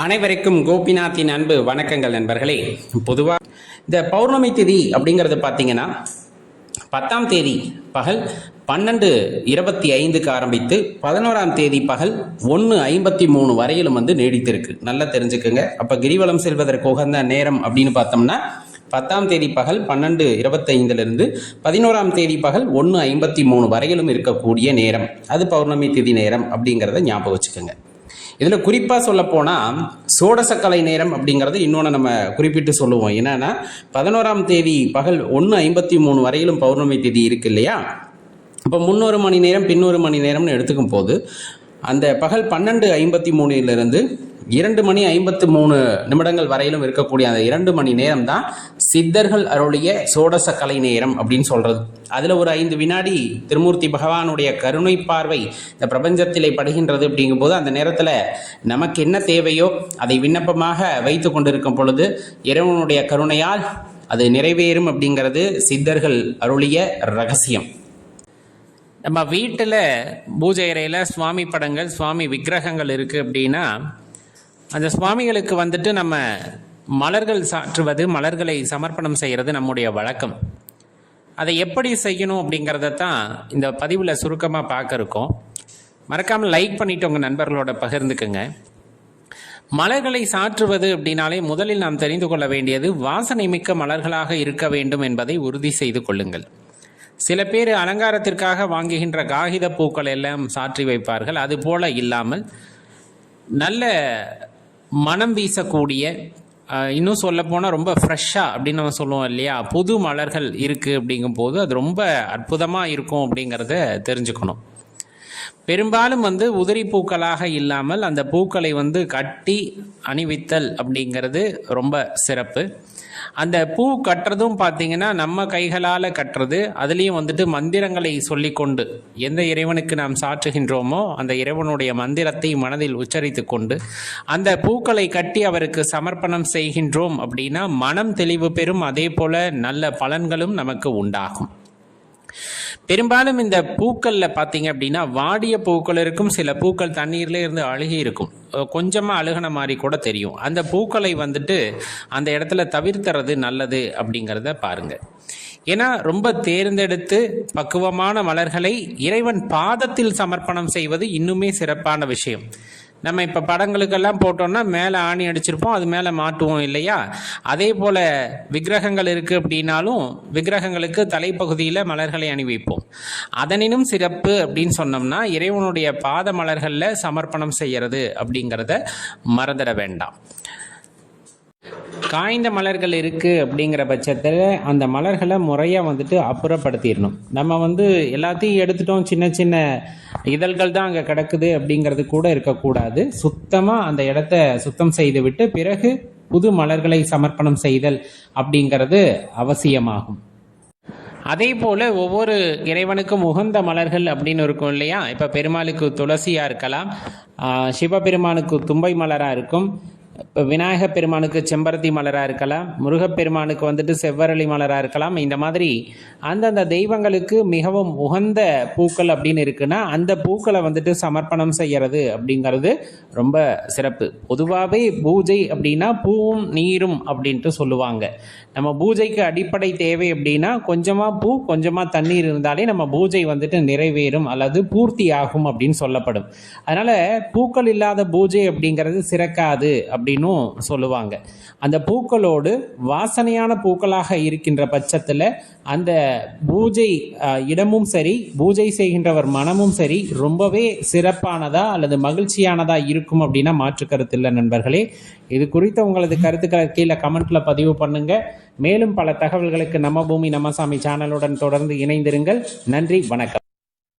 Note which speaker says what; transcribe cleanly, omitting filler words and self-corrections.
Speaker 1: அனைவருக்கும் கோபிநாத்தின் அன்பு வணக்கங்கள் நண்பர்களே. பொதுவாக இந்த பௌர்ணமி திதி அப்படிங்கிறது பார்த்தீங்கன்னா 10ஆம் தேதி பகல் 12:25 ஆரம்பித்து 11ஆம் தேதி பகல் 1:53 வரையிலும் நீடித்திருக்கு. நல்லா தெரிஞ்சுக்குங்க. அப்போ கிரிவலம் செல்வதற்கு உகந்த நேரம் அப்படின்னு பார்த்தோம்னா 10ஆம் தேதி பகல் 12:25 11ஆம் தேதி பகல் 1:53 வரையிலும் இருக்கக்கூடிய நேரம், அது பௌர்ணமி திதி நேரம் அப்படிங்கிறத ஞாபகம் வச்சுக்கோங்க. இதில் குறிப்பாக சொல்லப்போனால் சோடசக்கலை நேரம் அப்படிங்கிறது இன்னொன்று நம்ம குறிப்பிட்டு சொல்லுவோம். என்னன்னா 11ஆம் தேதி பகல் 1:53 வரையிலும் பௌர்ணமி தேதி இருக்கு இல்லையா? இப்போ முன்னொரு மணி நேரம் பின்னொரு மணி நேரம்னு எடுத்துக்கும் போது அந்த பகல் 12:53 2:53 வரையிலும் இருக்கக்கூடிய அந்த 2 மணி நேரம் தான் சித்தர்கள் அருளிய சோடசக்கலை நேரம் அப்படின்னு சொல்றது. அதில் ஒரு 5 வினாடி திருமூர்த்தி பகவானுடைய கருணை பார்வை இந்த பிரபஞ்சத்திலே படுகின்றது. அப்படிங்கும்போது அந்த நேரத்தில் நமக்கு என்ன தேவையோ அதை விண்ணப்பமாக வைத்து கொண்டிருக்கும் பொழுது இறைவனுடைய கருணையால் அது நிறைவேறும் அப்படிங்கிறது சித்தர்கள் அருளிய ரகசியம். நம்ம வீட்டில் பூஜை அறையில் சுவாமி படங்கள், சுவாமி விக்கிரகங்கள் இருக்குது அப்படின்னா அந்த சுவாமிகளுக்கு நம்ம மலர்கள் சாற்றுவது, மலர்களை சமர்ப்பணம் செய்கிறது நம்முடைய வழக்கம். அதை எப்படி செய்யணும் அப்படிங்கிறத தான் இந்த பதிவில் சுருக்கமாக பார்க்க இருக்கோம். மறக்காமல் லைக் பண்ணிவிட்டு உங்கள் நண்பர்களோட பகிர்ந்துக்குங்க. மலர்களை சாற்றுவது அப்படின்னாலே முதலில் நாம் தெரிந்து கொள்ள வேண்டியது வாசனை மிக்க மலர்களாக இருக்க வேண்டும் என்பதை உறுதி செய்து கொள்ளுங்கள். சில பேர் அலங்காரத்திற்காக வாங்குகின்ற காகித பூக்கள் எல்லாம் சாற்றி வைப்பார்கள். அது போல இல்லாமல் நல்ல மனம் வீசக்கூடிய, இன்னும் சொல்லப்போனால் ரொம்ப ஃப்ரெஷ்ஷாக அப்படின்னு நம்ம சொல்லுவோம் இல்லையா, புது மலர்கள் இருக்குது அப்படிங்கும்போது அது ரொம்ப அற்புதமாக இருக்கும் அப்படிங்கிறத தெரிஞ்சுக்கணும். பெரும்பாலும் உதிரி பூக்களாக இல்லாமல் அந்த பூக்களை கட்டி அணிவித்தல் அப்படிங்கிறது ரொம்ப சிறப்பு. அந்த பூ கட்டுறதும் பார்த்தீங்கன்னா நம்ம கைகளால் கட்டுறது, அதுலேயும் மந்திரங்களை சொல்லிக்கொண்டு எந்த இறைவனுக்கு நாம் சாற்றுகின்றோமோ அந்த இறைவனுடைய மந்திரத்தை மனதில் உச்சரித்து கொண்டு அந்த பூக்களை கட்டி அவருக்கு சமர்ப்பணம் செய்கின்றோம் அப்படின்னா மனம் தெளிவு பெறும். அதே போல நல்ல பலன்களும் நமக்கு உண்டாகும். பெரும்பாலும் இந்த பூக்களில் பார்த்தீங்க அப்படின்னா வாடிய பூக்கள் இருக்கும், சில பூக்கள் தண்ணீர்ல இருந்து அழுகி இருக்கும், கொஞ்சமாக அழுகின மாதிரி கூட தெரியும். அந்த பூக்களை அந்த இடத்துல தவிர்த்துறது நல்லது அப்படிங்கிறத பாருங்க. ஏன்னா ரொம்ப தேர்ந்தெடுத்து பக்குவமான மலர்களை இறைவன் பாதத்தில் சமர்ப்பணம் செய்வது இன்னுமே சிறப்பான விஷயம். நம்ம இப்போ படங்களுக்கெல்லாம் போட்டோம்னா மேலே ஆணி அடிச்சிருப்போம், அது மேலே மாட்டுவோம் இல்லையா? அதே போல் விக்கிரகங்கள் இருக்குது அப்படின்னாலும் விக்கிரகங்களுக்கு தலைப்பகுதியில் மலர்களை அணிவிப்போம். அதனினும் சிறப்பு அப்படின்னு சொன்னோம்னா இறைவனுடைய பாத மலர்களில் சமர்ப்பணம் செய்கிறது அப்படிங்கிறத மறந்துட வேண்டாம். காய்ந்த மலர்கள் இருக்குது அப்படிங்கிற பட்சத்தில் அந்த மலர்களை முறையாக அப்புறப்படுத்திடணும். நம்ம எல்லாத்தையும் எடுத்துட்டோம், சின்ன சின்ன இதழ்கள் தான் அங்கே கிடக்குது அப்படிங்கிறது கூட இருக்கக்கூடாது. சுத்தமாக அந்த இடத்த சுத்தம் செய்து விட்டு பிறகு புது மலர்களை சமர்ப்பணம் செய்தல் அப்படிங்கிறது அவசியமாகும். அதே போல் ஒவ்வொரு இறைவனுக்கும் உகந்த மலர்கள் அப்படின்னு இருக்கும் இல்லையா? இப்போ பெருமாளுக்கு துளசியாக இருக்கலாம், சிவபெருமானுக்கு தும்பை மலராக இருக்கும், இப்போ விநாயகப் பெருமானுக்கு செம்பருத்தி மலராக இருக்கலாம், முருகப்பெருமானுக்கு செவ்வரளி மலராக இருக்கலாம். இந்த மாதிரி அந்தந்த தெய்வங்களுக்கு மிகவும் உகந்த பூக்கள் அப்படின்னு இருக்குன்னா அந்த பூக்களை சமர்ப்பணம் செய்கிறது அப்படிங்கிறது ரொம்ப சிறப்பு. பொதுவாகவே பூஜை அப்படின்னா பூவும் நீரும் அப்படின்ட்டு சொல்லுவாங்க. நம்ம பூஜைக்கு அடிப்படை தேவை அப்படின்னா கொஞ்சமாக பூ கொஞ்சமாக தண்ணீர் இருந்தாலே நம்ம பூஜை நிறைவேறும் அல்லது பூர்த்தி ஆகும் அப்படின்னு சொல்லப்படும். அதனால் பூக்கள் இல்லாத பூஜை அப்படிங்கிறது சிறக்காது அப்படின்னும் சொல்லுவாங்க. அந்த பூக்களோடு வாசனையான பூக்களாக இருக்கின்ற பட்சத்தில் அந்த பூஜை இடமும் சரி, பூஜை செய்கின்றவர் மனமும் சரி ரொம்பவே சிறப்பானதா அல்லது மகிழ்ச்சியானதா இருக்கும் அப்படின்னா மாற்று கருத்து இல்லை நண்பர்களே. இது குறித்த உங்களது கருத்துக்களை கீழே கமெண்ட்ல பதிவு பண்ணுங்க. மேலும் பல தகவல்களுக்கு நம்ம பூமி நம்ம சாமி சேனலுடன் தொடர்ந்து இணைந்திருங்கள். நன்றி, வணக்கம்.